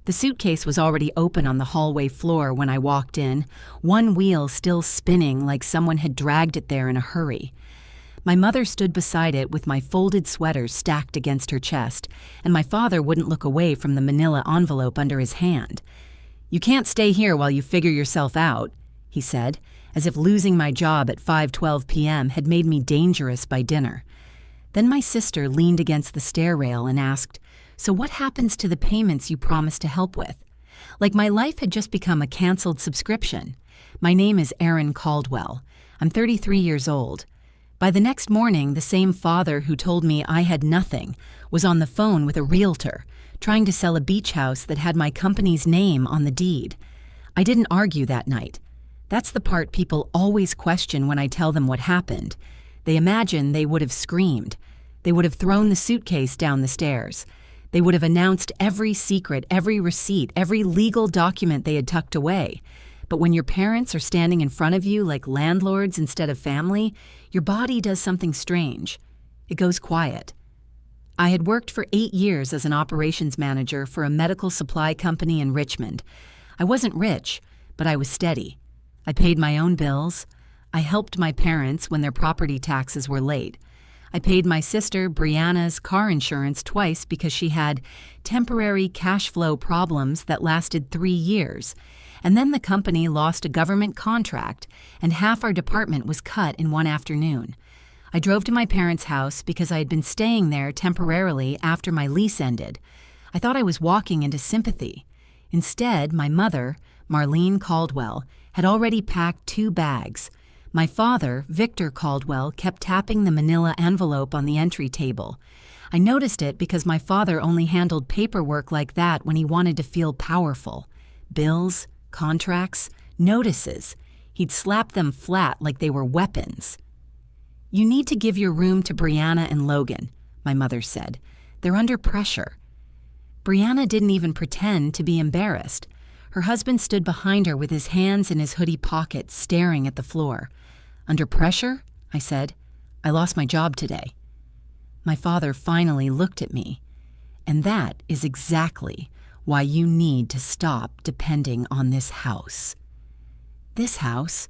The suitcase was already open on the hallway floor when I walked in, one wheel still spinning like someone had dragged it there in a hurry. My mother stood beside it with my folded sweaters stacked against her chest, and my father wouldn't look away from the manila envelope under his hand. "You can't stay here while you figure yourself out," he said, as if losing my job at 5:12 p.m. had made me dangerous by dinner. Then my sister leaned against the stair rail and asked, "So what happens to the payments you promised to help with?" Like my life had just become a canceled subscription. My name is Erin Caldwell. I'm 33 years old. By the next morning, the same father who told me I had nothing was on the phone with a realtor, trying to sell a beach house that had my company's name on the deed. I didn't argue that night. That's the part people always question when I tell them what happened. They imagine they would have screamed. They would have thrown the suitcase down the stairs. They would have announced every secret, every receipt, every legal document they had tucked away. But when your parents are standing in front of you like landlords instead of family, your body does something strange. It goes quiet. I had worked for 8 years as an operations manager for a medical supply company in Richmond. I wasn't rich, but I was steady. I paid my own bills. I helped my parents when their property taxes were late. I paid my sister Brianna's car insurance twice because she had temporary cash flow problems that lasted 3 years. And then the company lost a government contract, and half our department was cut in one afternoon. I drove to my parents' house because I had been staying there temporarily after my lease ended. I thought I was walking into sympathy. Instead, my mother, Marlene Caldwell, had already packed 2 bags. My father, Victor Caldwell, kept tapping the manila envelope on the entry table. I noticed it because my father only handled paperwork like that when he wanted to feel powerful. Bills, contracts, notices. He'd slap them flat like they were weapons. "You need to give your room to Brianna and Logan," my mother said. "They're under pressure." Brianna didn't even pretend to be embarrassed. Her husband stood behind her with his hands in his hoodie pockets, staring at the floor. "Under pressure?" I said. "I lost my job today." My father finally looked at me. "And that is exactly why you need to stop depending on this house." This house?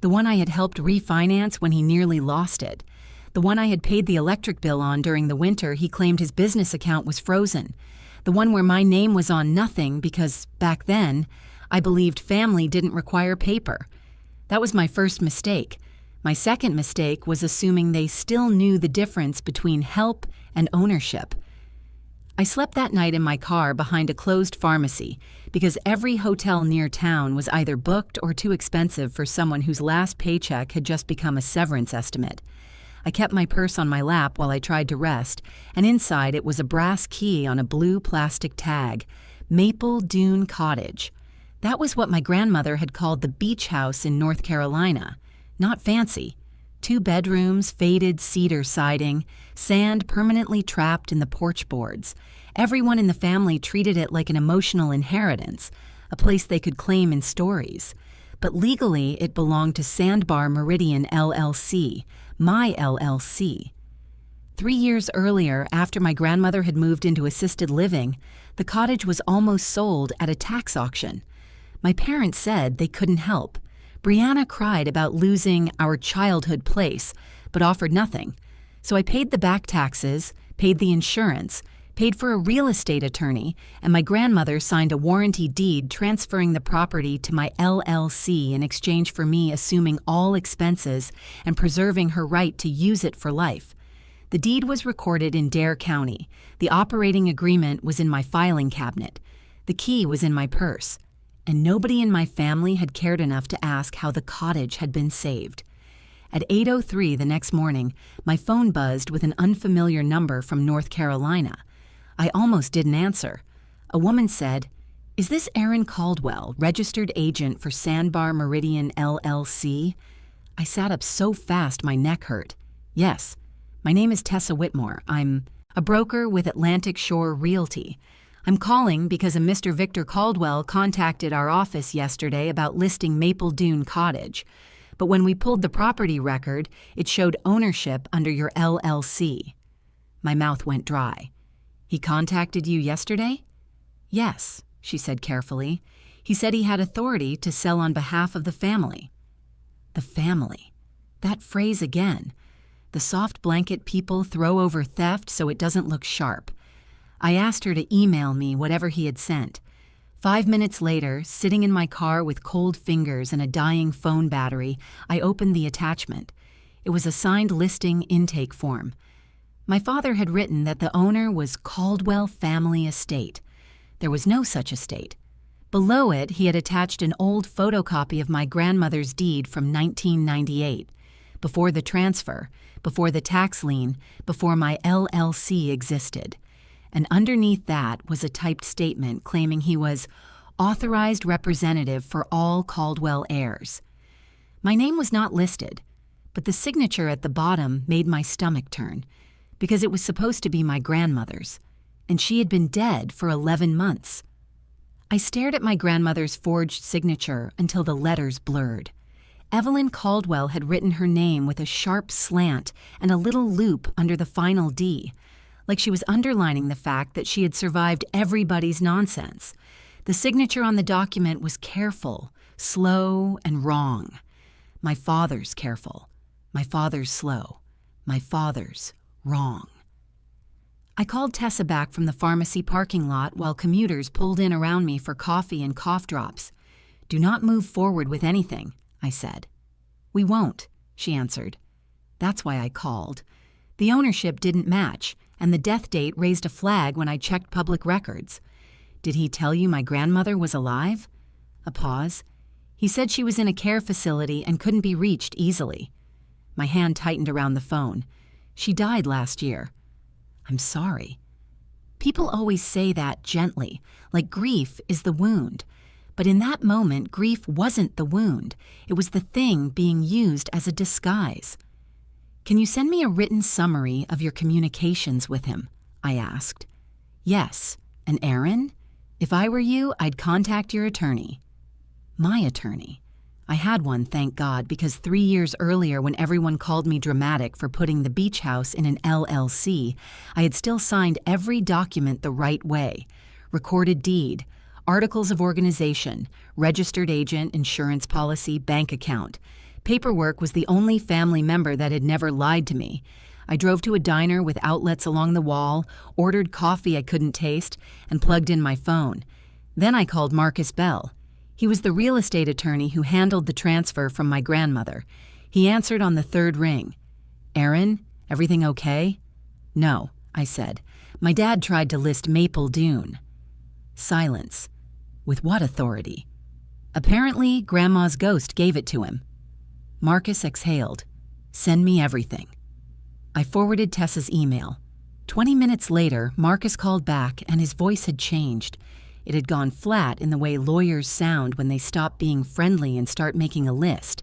The one I had helped refinance when he nearly lost it. The one I had paid the electric bill on during the winter he claimed his business account was frozen. The one where my name was on nothing because, back then, I believed family didn't require paper. That was my first mistake. My second mistake was assuming they still knew the difference between help and ownership. I slept that night in my car behind a closed pharmacy because every hotel near town was either booked or too expensive for someone whose last paycheck had just become a severance estimate. I kept my purse on my lap while I tried to rest, and inside it was a brass key on a blue plastic tag, Maple Dune Cottage. That was what my grandmother had called the beach house in North Carolina. Not fancy. 2 bedrooms, faded cedar siding, sand permanently trapped in the porch boards. Everyone in the family treated it like an emotional inheritance, a place they could claim in stories. But legally, it belonged to Sandbar Meridian LLC, my LLC. 3 years earlier, after my grandmother had moved into assisted living, the cottage was almost sold at a tax auction. My parents said they couldn't help. Brianna cried about losing our childhood place, but offered nothing. So I paid the back taxes, paid the insurance, paid for a real estate attorney, and my grandmother signed a warranty deed transferring the property to my LLC in exchange for me assuming all expenses and preserving her right to use it for life. The deed was recorded in Dare County. The operating agreement was in my filing cabinet. The key was in my purse. And nobody in my family had cared enough to ask how the cottage had been saved. At 8:03 the next morning, my phone buzzed with an unfamiliar number from North Carolina. I almost didn't answer. A woman said, "Is this Erin Caldwell, registered agent for Sandbar Meridian LLC?" I sat up so fast my neck hurt. "Yes. My name is Tessa Whitmore. I'm a broker with Atlantic Shore Realty. I'm calling because a Mr. Victor Caldwell contacted our office yesterday about listing Maple Dune Cottage. But when we pulled the property record, it showed ownership under your LLC." My mouth went dry. "He contacted you yesterday?" "Yes," she said carefully. He said he had authority to sell on behalf of the family. The family. That phrase again. The soft blanket people throw over theft so it doesn't look sharp. I asked her to email me whatever he had sent. 5 minutes later, sitting in my car with cold fingers and a dying phone battery, I opened the attachment. It was a signed listing intake form. My father had written that the owner was Caldwell Family Estate. There was no such estate. Below it, he had attached an old photocopy of my grandmother's deed from 1998, before the transfer, before the tax lien, before my LLC existed. And underneath that was a typed statement claiming he was authorized representative for all Caldwell heirs. My name was not listed, but the signature at the bottom made my stomach turn, because it was supposed to be my grandmother's, and she had been dead for 11 months. I stared at my grandmother's forged signature until the letters blurred. Evelyn Caldwell had written her name with a sharp slant and a little loop under the final D, like she was underlining the fact that she had survived everybody's nonsense. The signature on the document was careful, slow, and wrong. My father's careful. My father's slow. My father's wrong. I called Tessa back from the pharmacy parking lot while commuters pulled in around me for coffee and cough drops. "Do not move forward with anything," I said. "We won't," she answered. That's why I called. The ownership didn't match, and the death date raised a flag when I checked public records. "Did he tell you my grandmother was alive?" A pause. "He said she was in a care facility and couldn't be reached easily." My hand tightened around the phone. "She died last year." "I'm sorry." People always say that gently, like grief is the wound. But in that moment, grief wasn't the wound. It was the thing being used as a disguise. "Can you send me a written summary of your communications with him?" I asked. "Yes. And Erin? If I were you, I'd contact your attorney." My attorney. I had one, thank God, because 3 years earlier when everyone called me dramatic for putting the beach house in an LLC, I had still signed every document the right way. Recorded deed, articles of organization, registered agent, insurance policy, bank account. Paperwork was the only family member that had never lied to me. I drove to a diner with outlets along the wall, ordered coffee I couldn't taste, and plugged in my phone. Then I called Marcus Bell. He was the real estate attorney who handled the transfer from my grandmother. He answered on the third ring. "Erin, everything okay?" "No," I said. "My dad tried to list Maple Dune." Silence. With what authority? "Apparently, Grandma's ghost gave it to him." Marcus exhaled. "Send me everything." I forwarded Tessa's email. 20 minutes later, Marcus called back and his voice had changed. It had gone flat in the way lawyers sound when they stop being friendly and start making a list.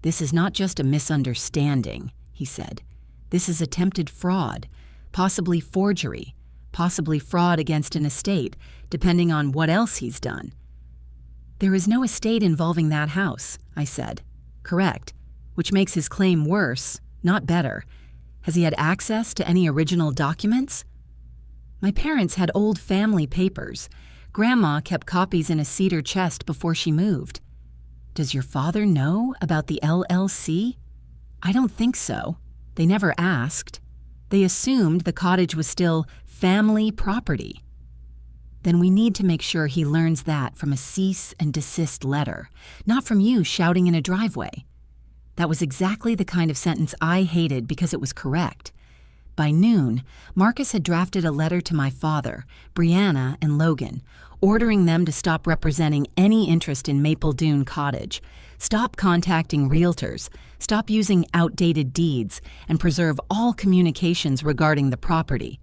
"This is not just a misunderstanding," he said. "This is attempted fraud, possibly forgery, possibly fraud against an estate, depending on what else he's done." "There is no estate involving that house," I said. "Correct, which makes his claim worse, not better. Has he had access to any original documents?" "My parents had old family papers. Grandma kept copies in a cedar chest before she moved." "Does your father know about the LLC?" "I don't think so. They never asked. They assumed the cottage was still family property." "Then we need to make sure he learns that from a cease and desist letter, not from you shouting in a driveway." That was exactly the kind of sentence I hated because it was correct. By noon, Marcus had drafted a letter to my father, Brianna, and Logan, ordering them to stop representing any interest in Maple Dune Cottage, stop contacting realtors, stop using outdated deeds, and preserve all communications regarding the property.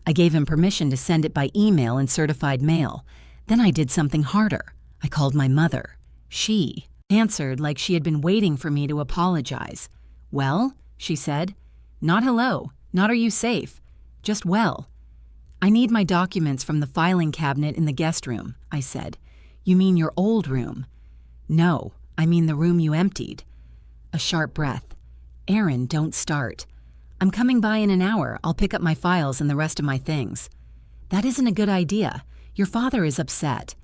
I gave him permission to send it by email and certified mail. Then I did something harder. I called my mother. She answered like she had been waiting for me to apologize. "Well," she said. "Not hello. Not are you safe. Just well." "I need my documents from the filing cabinet in the guest room," I said. "You mean your old room?" "No, I mean the room you emptied." A sharp breath. "Erin, don't start. I'm coming by in an hour. I'll pick up my files and the rest of my things." "That isn't a good idea. Your father is upset."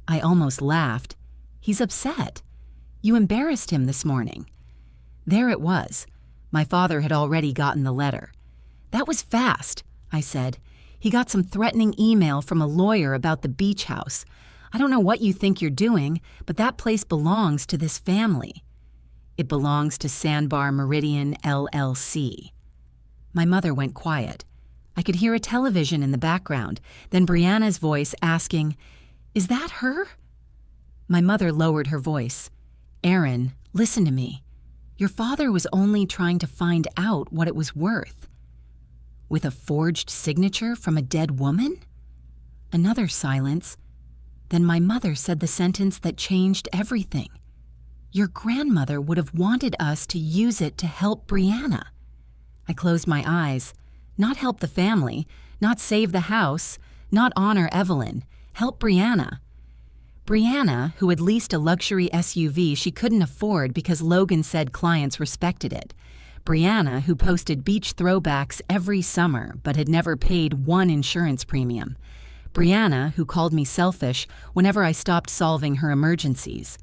I almost laughed. "He's upset? You embarrassed him this morning." There it was. My father had already gotten the letter. "That was fast," I said. "He got some threatening email from a lawyer about the beach house. I don't know what you think you're doing, but that place belongs to this family. It belongs to Sandbar Meridian, LLC. My mother went quiet. I could hear a television in the background, then Brianna's voice asking, "Is that her?" My mother lowered her voice. "Erin, listen to me. Your father was only trying to find out what it was worth." "With a forged signature from a dead woman?" Another silence. Then my mother said the sentence that changed everything. "Your grandmother would have wanted us to use it to help Brianna." I closed my eyes. Not help the family, not save the house, not honor Evelyn. Help Brianna. Brianna, who had leased a luxury SUV she couldn't afford because Logan said clients respected it. Brianna, who posted beach throwbacks every summer but had never paid one insurance premium. Brianna, who called me selfish whenever I stopped solving her emergencies.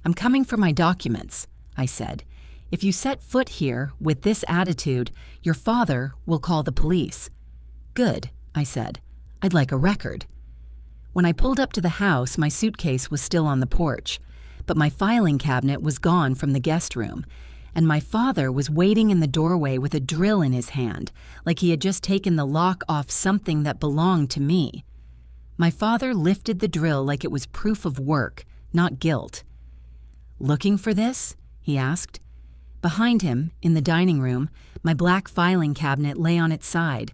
"I'm coming for my documents," I said. "If you set foot here with this attitude, your father will call the police." "Good," I said. "I'd like a record." When I pulled up to the house, my suitcase was still on the porch, but my filing cabinet was gone from the guest room, and my father was waiting in the doorway with a drill in his hand, like he had just taken the lock off something that belonged to me. My father lifted the drill like it was proof of work, not guilt. "Looking for this?" he asked. Behind him, in the dining room, my black filing cabinet lay on its side.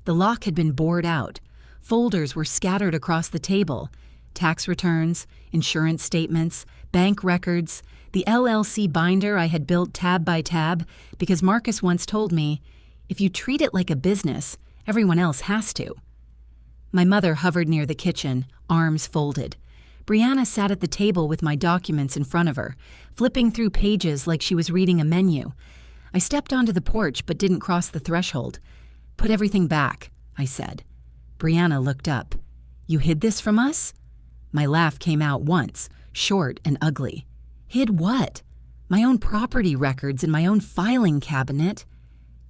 The lock had been bored out. Folders were scattered across the table. Tax returns, insurance statements, bank records, the LLC binder I had built tab by tab because Marcus once told me, "If you treat it like a business, everyone else has to." My mother hovered near the kitchen, arms folded. Brianna sat at the table with my documents in front of her, flipping through pages like she was reading a menu. I stepped onto the porch but didn't cross the threshold. "Put everything back," I said. Brianna looked up. "You hid this from us?" My laugh came out once, short and ugly. "Hid what? My own property records in my own filing cabinet."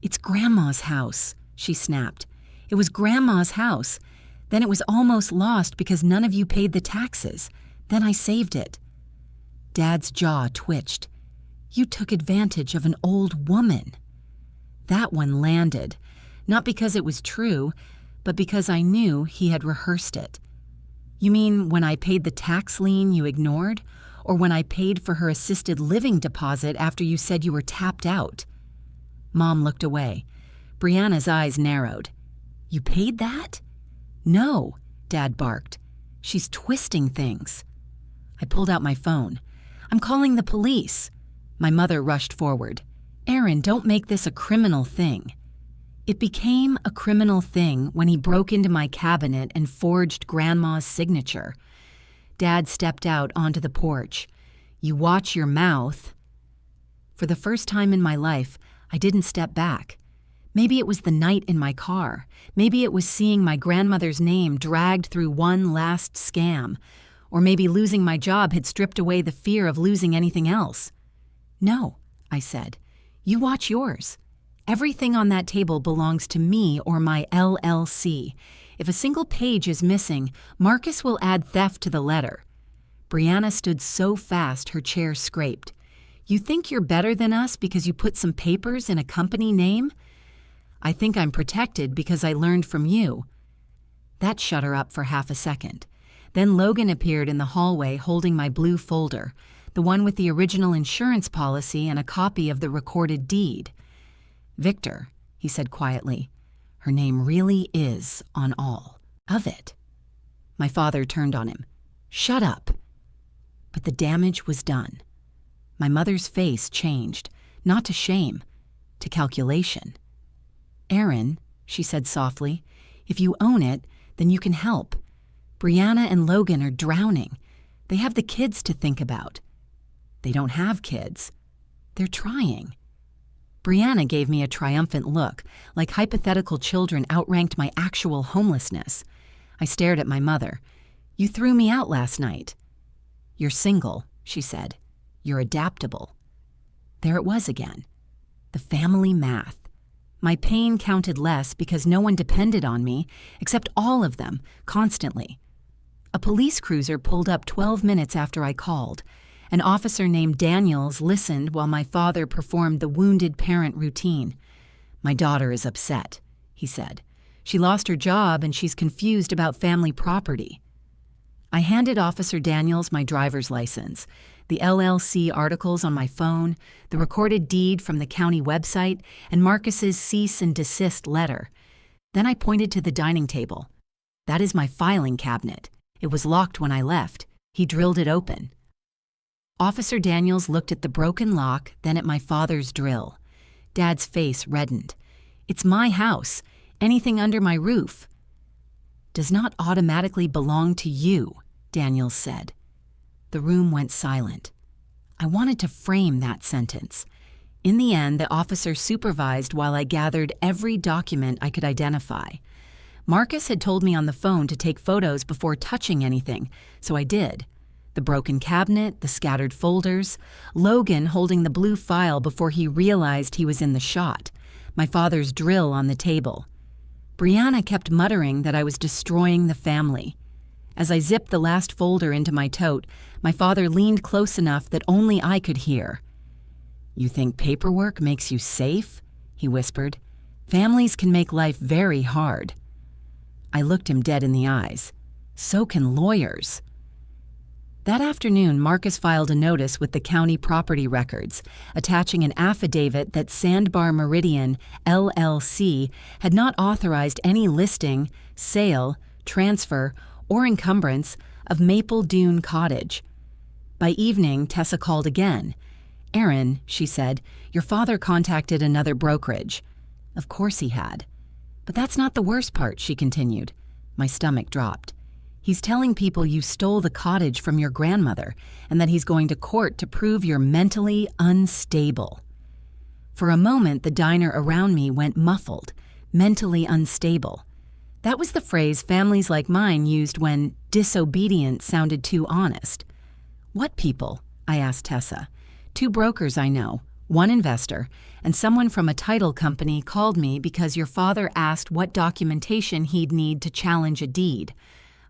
"It's Grandma's house," she snapped. "It was Grandma's house. Then it was almost lost because none of you paid the taxes. Then I saved it." Dad's jaw twitched. "You took advantage of an old woman." That one landed, not because it was true, but because I knew he had rehearsed it. "You mean when I paid the tax lien you ignored? Or when I paid for her assisted living deposit after you said you were tapped out?" Mom looked away. Brianna's eyes narrowed. "You paid that?" "No," Dad barked. "She's twisting things." I pulled out my phone. "I'm calling the police." My mother rushed forward. "Erin, don't make this a criminal thing." It became a criminal thing when he broke into my cabinet and forged Grandma's signature. Dad stepped out onto the porch. "You watch your mouth." For the first time in my life, I didn't step back. Maybe it was the night in my car. Maybe it was seeing my grandmother's name dragged through one last scam. Or maybe losing my job had stripped away the fear of losing anything else. "No," I said. "You watch yours. Everything on that table belongs to me or my LLC. If a single page is missing, Marcus will add theft to the letter." Brianna stood so fast her chair scraped. "You think you're better than us because you put some papers in a company name?" "I think I'm protected because I learned from you." That shut her up for half a second. Then Logan appeared in the hallway holding my blue folder, the one with the original insurance policy and a copy of the recorded deed. "Victor," he said quietly, "her name really is on all of it." My father turned on him. "Shut up." But the damage was done. My mother's face changed, not to shame, to calculation. "Erin," she said softly, "if you own it, then you can help. Brianna and Logan are drowning. They have the kids to think about." "They don't have kids. They're trying." Brianna gave me a triumphant look, like hypothetical children outranked my actual homelessness. I stared at my mother. "You threw me out last night." "You're single," she said. "You're adaptable." There it was again. The family math. My pain counted less because no one depended on me, except all of them, constantly. A police cruiser pulled up 12 minutes after I called. An officer named Daniels listened while my father performed the wounded parent routine. "My daughter is upset," he said. "She lost her job and she's confused about family property." I handed Officer Daniels my driver's license, the LLC articles on my phone, the recorded deed from the county website, and Marcus's cease and desist letter. Then I pointed to the dining table. "That is my filing cabinet. It was locked when I left. He drilled it open." Officer Daniels looked at the broken lock, then at my father's drill. Dad's face reddened. "It's my house. Anything under my roof." "Does not automatically belong to you," Daniels said. The room went silent. I wanted to frame that sentence. In the end, the officer supervised while I gathered every document I could identify. Marcus had told me on the phone to take photos before touching anything, so I did. The broken cabinet, the scattered folders, Logan holding the blue file before he realized he was in the shot, my father's drill on the table. Brianna kept muttering that I was destroying the family. As I zipped the last folder into my tote, my father leaned close enough that only I could hear. "You think paperwork makes you safe?" he whispered. "Families can make life very hard." I looked him dead in the eyes. "So can lawyers." That afternoon, Marcus filed a notice with the county property records, attaching an affidavit that Sandbar Meridian, LLC, had not authorized any listing, sale, transfer, or encumbrance of Maple Dune Cottage. By evening, Tessa called again. "Erin," she said, "your father contacted another brokerage." Of course he had. "But that's not the worst part," she continued. My stomach dropped. "He's telling people you stole the cottage from your grandmother and that he's going to court to prove you're mentally unstable." For a moment, the diner around me went muffled. Mentally unstable. That was the phrase families like mine used when disobedient sounded too honest. "What people?" I asked Tessa. "2 brokers I know, 1 investor, and someone from a title company called me because your father asked what documentation he'd need to challenge a deed."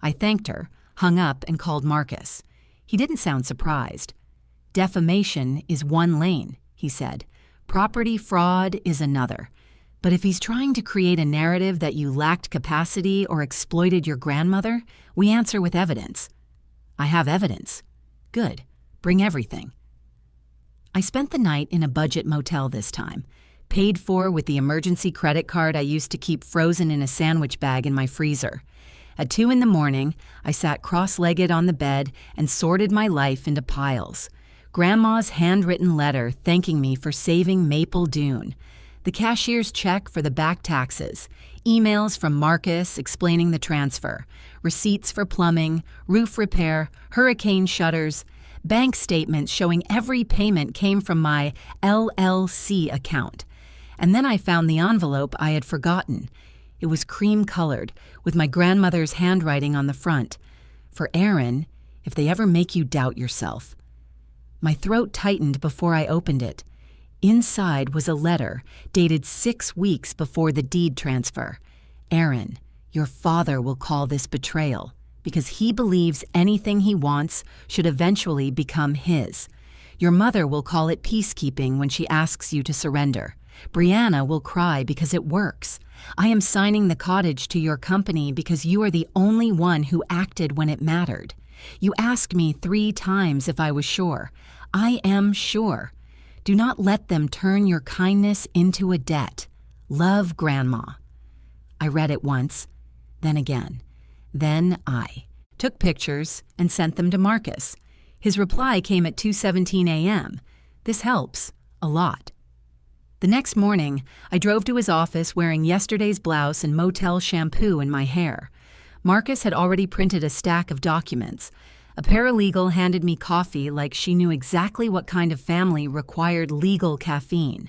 I thanked her, hung up, and called Marcus. He didn't sound surprised. "Defamation is 1 lane," he said. "Property fraud is another. But if he's trying to create a narrative that you lacked capacity or exploited your grandmother, we answer with evidence." "I have evidence." "Good. Bring everything." I spent the night in a budget motel this time, paid for with the emergency credit card I used to keep frozen in a sandwich bag in my freezer. At 2 in the morning, I sat cross-legged on the bed and sorted my life into piles. Grandma's handwritten letter thanking me for saving Maple Dune. The cashier's check for the back taxes. Emails from Marcus explaining the transfer. Receipts for plumbing, roof repair, hurricane shutters. Bank statements showing every payment came from my LLC account. And then I found the envelope I had forgotten. It was cream-colored, with my grandmother's handwriting on the front. "For Erin, if they ever make you doubt yourself." My throat tightened before I opened it. Inside was a letter dated 6 weeks before the deed transfer. "Erin, your father will call this betrayal because he believes anything he wants should eventually become his. Your mother will call it peacekeeping when she asks you to surrender. Brianna will cry because it works. I am signing the cottage to your company because you are the only one who acted when it mattered. You asked me 3 times if I was sure. I am sure. Do not let them turn your kindness into a debt. Love, Grandma." I read it once, then again. Then I took pictures and sent them to Marcus. His reply came at 2:17 a.m. This helps a lot. The next morning, I drove to his office wearing yesterday's blouse and motel shampoo in my hair. Marcus had already printed a stack of documents. A paralegal handed me coffee like she knew exactly what kind of family required legal caffeine.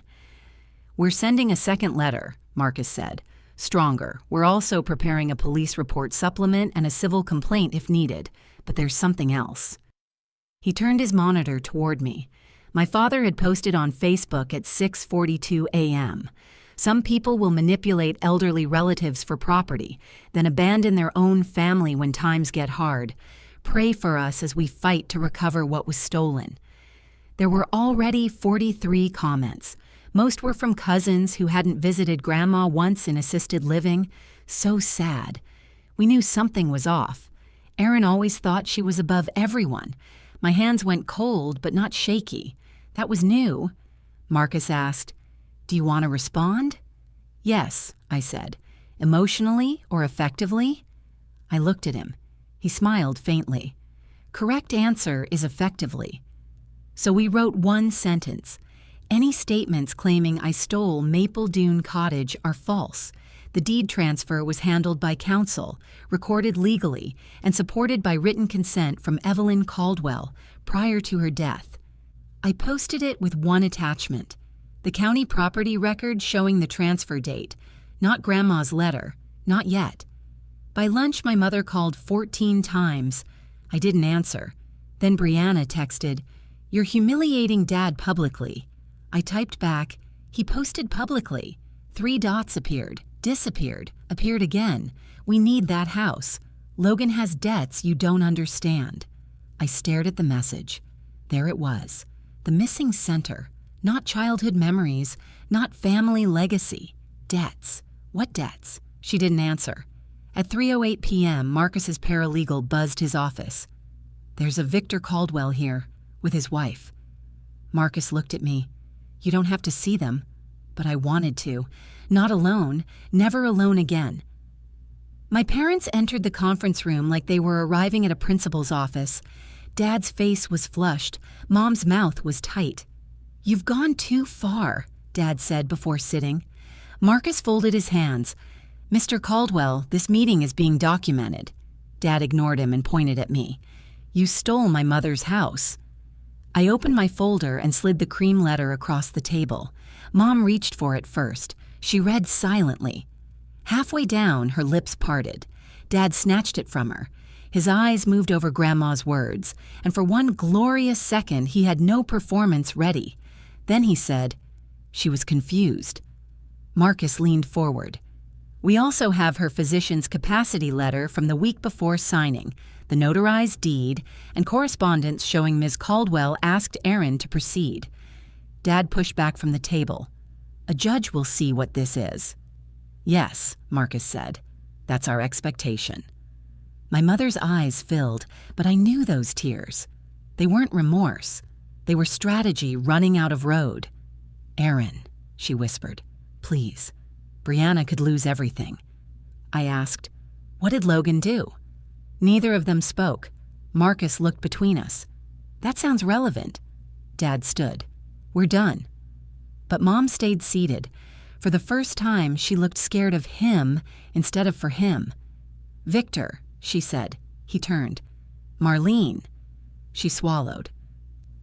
"We're sending a second letter," Marcus said. Stronger. We're also preparing a police report supplement and a civil complaint if needed, but there's something else." He turned his monitor toward me. My father had posted on Facebook at 6:42 a.m. "Some people will manipulate elderly relatives for property, then abandon their own family when times get hard. Pray for us as we fight to recover what was stolen." There were already 43 comments. Most were from cousins who hadn't visited Grandma once in assisted living. So sad. We knew something was off. Erin always thought she was above everyone. My hands went cold, but not shaky. That was new. Marcus asked, "Do you want to respond?" "Yes," I said. "Emotionally or effectively?" I looked at him. He smiled faintly. "Correct answer is effectively." So we wrote one sentence. "Any statements claiming I stole Maple Dune Cottage are false. The deed transfer was handled by counsel, recorded legally, and supported by written consent from Erin Caldwell prior to her death." I posted it with one attachment: the county property record showing the transfer date, not Grandma's letter, not yet. By lunch, my mother called 14 times. I didn't answer. Then Brianna texted, "You're humiliating Dad publicly." I typed back, "He posted publicly." 3 dots appeared, disappeared, appeared again. "We need that house. Logan has debts you don't understand." I stared at the message. There it was. The missing center. Not childhood memories, not family legacy. Debts. What debts? She didn't answer. At 3:08 p.m., Marcus's paralegal buzzed his office. "There's a Victor Caldwell here, with his wife." Marcus looked at me. "You don't have to see them." But I wanted to. Not alone, never alone again. My parents entered the conference room like they were arriving at a principal's office. Dad's face was flushed. Mom's mouth was tight. "You've gone too far," Dad said before sitting. Marcus folded his hands. "Mr. Caldwell, this meeting is being documented." Dad ignored him and pointed at me. "You stole my mother's house." I opened my folder and slid the cream letter across the table. Mom reached for it first. She read silently. Halfway down, her lips parted. Dad snatched it from her. His eyes moved over Grandma's words, and for one glorious second he had no performance ready. Then he said, "She was confused." Marcus leaned forward. "We also have her physician's capacity letter from the week before signing, the notarized deed, and correspondence showing Ms. Caldwell asked Erin to proceed." Dad pushed back from the table. "A judge will see what this is." "Yes," Marcus said. "That's our expectation." My mother's eyes filled, but I knew those tears. They weren't remorse. They were strategy running out of road. "Erin," she whispered, "please. Brianna could lose everything." I asked, "What did Logan do?" Neither of them spoke. Marcus looked between us. "That sounds relevant." Dad stood. "We're done." But Mom stayed seated. For the first time, she looked scared of him instead of for him. "Victor," she said. He turned. "Marlene." She swallowed.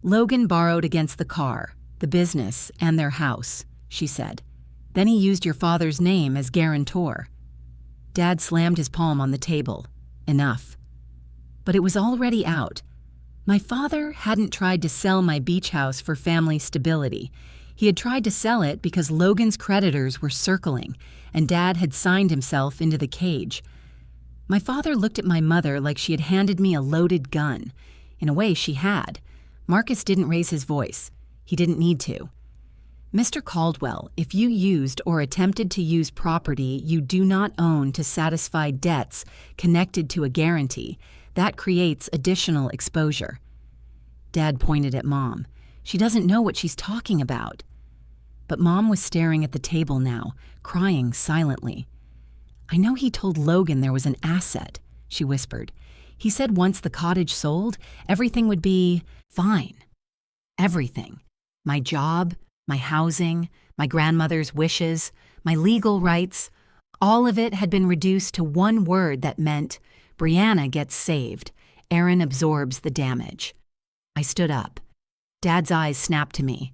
"Logan borrowed against the car, the business, and their house," she said. "Then he used your father's name as guarantor." Dad slammed his palm on the table. Enough. But it was already out. My father hadn't tried to sell my beach house for family stability. He had tried to sell it because Logan's creditors were circling, and Dad had signed himself into the cage. My father looked at my mother like she had handed me a loaded gun. In a way, she had. Marcus didn't raise his voice. He didn't need to. "Mr. Caldwell, if you used or attempted to use property you do not own to satisfy debts connected to a guarantee, that creates additional exposure." Dad pointed at Mom. "She doesn't know what she's talking about." But Mom was staring at the table now, crying silently. "I know he told Logan there was an asset," she whispered. "He said once the cottage sold, everything would be fine. Everything. My job, my housing, my grandmother's wishes, my legal rights, all of it had been reduced to one word that meant, Brianna gets saved, Erin absorbs the damage." I stood up. Dad's eyes snapped to me.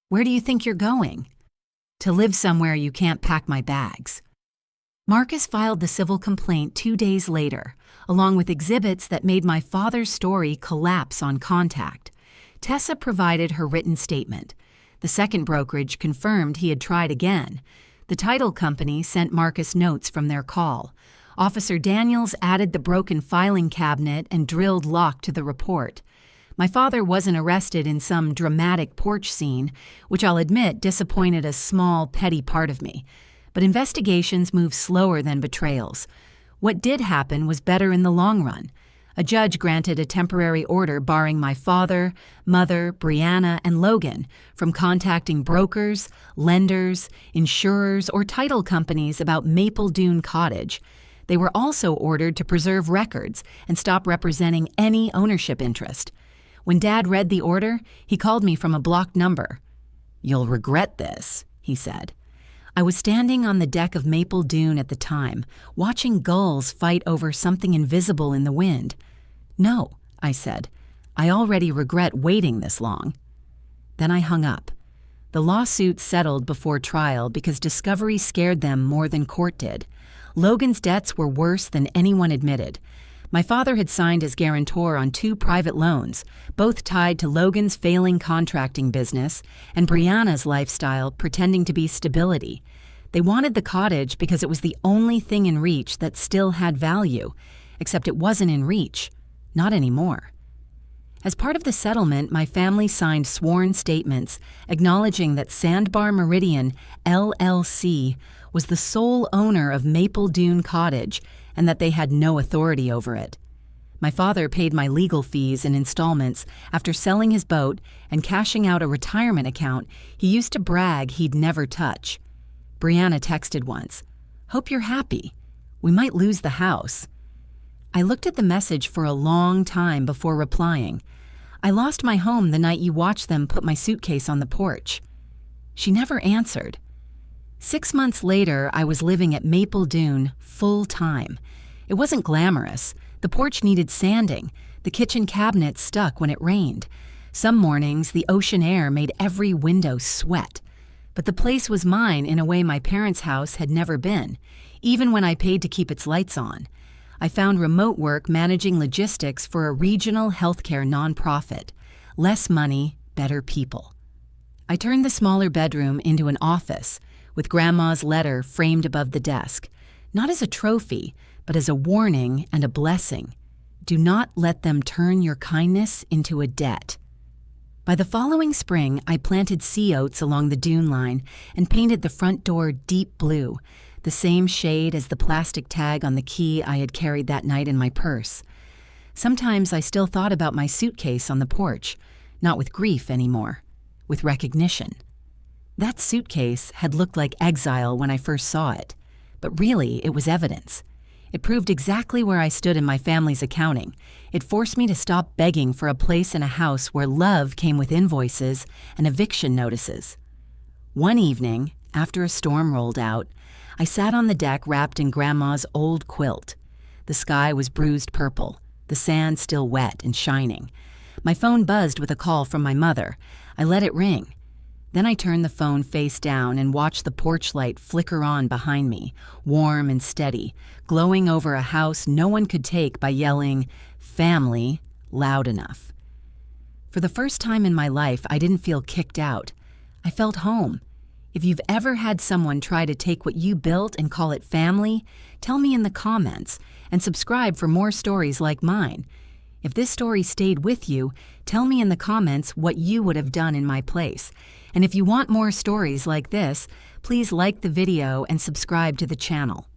"Where do you think you're going?" "To live somewhere you can't pack my bags." Marcus filed the civil complaint 2 days later, along with exhibits that made my father's story collapse on contact. Tessa provided her written statement. The second brokerage confirmed he had tried again. The title company sent Marcus notes from their call. Officer Daniels added the broken filing cabinet and drilled lock to the report. My father wasn't arrested in some dramatic porch scene, which I'll admit disappointed a small, petty part of me. But investigations move slower than betrayals. What did happen was better in the long run. A judge granted a temporary order barring my father, mother, Brianna, and Logan from contacting brokers, lenders, insurers, or title companies about Maple Dune Cottage. They were also ordered to preserve records and stop representing any ownership interest. When Dad read the order, he called me from a blocked number. "You'll regret this," he said. I was standing on the deck of Maple Dune at the time, watching gulls fight over something invisible in the wind. "No," I said. "I already regret waiting this long." Then I hung up. The lawsuit settled before trial because discovery scared them more than court did. Logan's debts were worse than anyone admitted. My father had signed as guarantor on 2 private loans, both tied to Logan's failing contracting business and Brianna's lifestyle pretending to be stability. They wanted the cottage because it was the only thing in reach that still had value, except it wasn't in reach. Not anymore. As part of the settlement, my family signed sworn statements acknowledging that Sandbar Meridian, LLC, was the sole owner of Maple Dune Cottage and that they had no authority over it. My father paid my legal fees in installments after selling his boat and cashing out a retirement account he used to brag he'd never touch. Brianna texted once, "Hope you're happy. We might lose the house." I looked at the message for a long time before replying. "I lost my home the night you watched them put my suitcase on the porch." She never answered. 6 months later, I was living at Maple Dune full time. It wasn't glamorous. The porch needed sanding. The kitchen cabinet stuck when it rained. Some mornings, the ocean air made every window sweat. But the place was mine in a way my parents' house had never been, even when I paid to keep its lights on. I found remote work managing logistics for a regional healthcare nonprofit. Less money, better people. I turned the smaller bedroom into an office, with Grandma's letter framed above the desk, not as a trophy, but as a warning and a blessing. Do not let them turn your kindness into a debt. By the following spring, I planted sea oats along the dune line and painted the front door deep blue, the same shade as the plastic tag on the key I had carried that night in my purse. Sometimes I still thought about my suitcase on the porch, not with grief anymore, with recognition. That suitcase had looked like exile when I first saw it, but really it was evidence. It proved exactly where I stood in my family's accounting. It forced me to stop begging for a place in a house where love came with invoices and eviction notices. One evening, after a storm rolled out, I sat on the deck wrapped in Grandma's old quilt. The sky was bruised purple, the sand still wet and shining. My phone buzzed with a call from my mother. I let it ring. Then I turned the phone face down and watched the porch light flicker on behind me, warm and steady, glowing over a house no one could take by yelling, "Family," loud enough. For the first time in my life, I didn't feel kicked out. I felt home. If you've ever had someone try to take what you built and call it family, tell me in the comments and subscribe for more stories like mine. If this story stayed with you, tell me in the comments what you would have done in my place. And if you want more stories like this, please like the video and subscribe to the channel.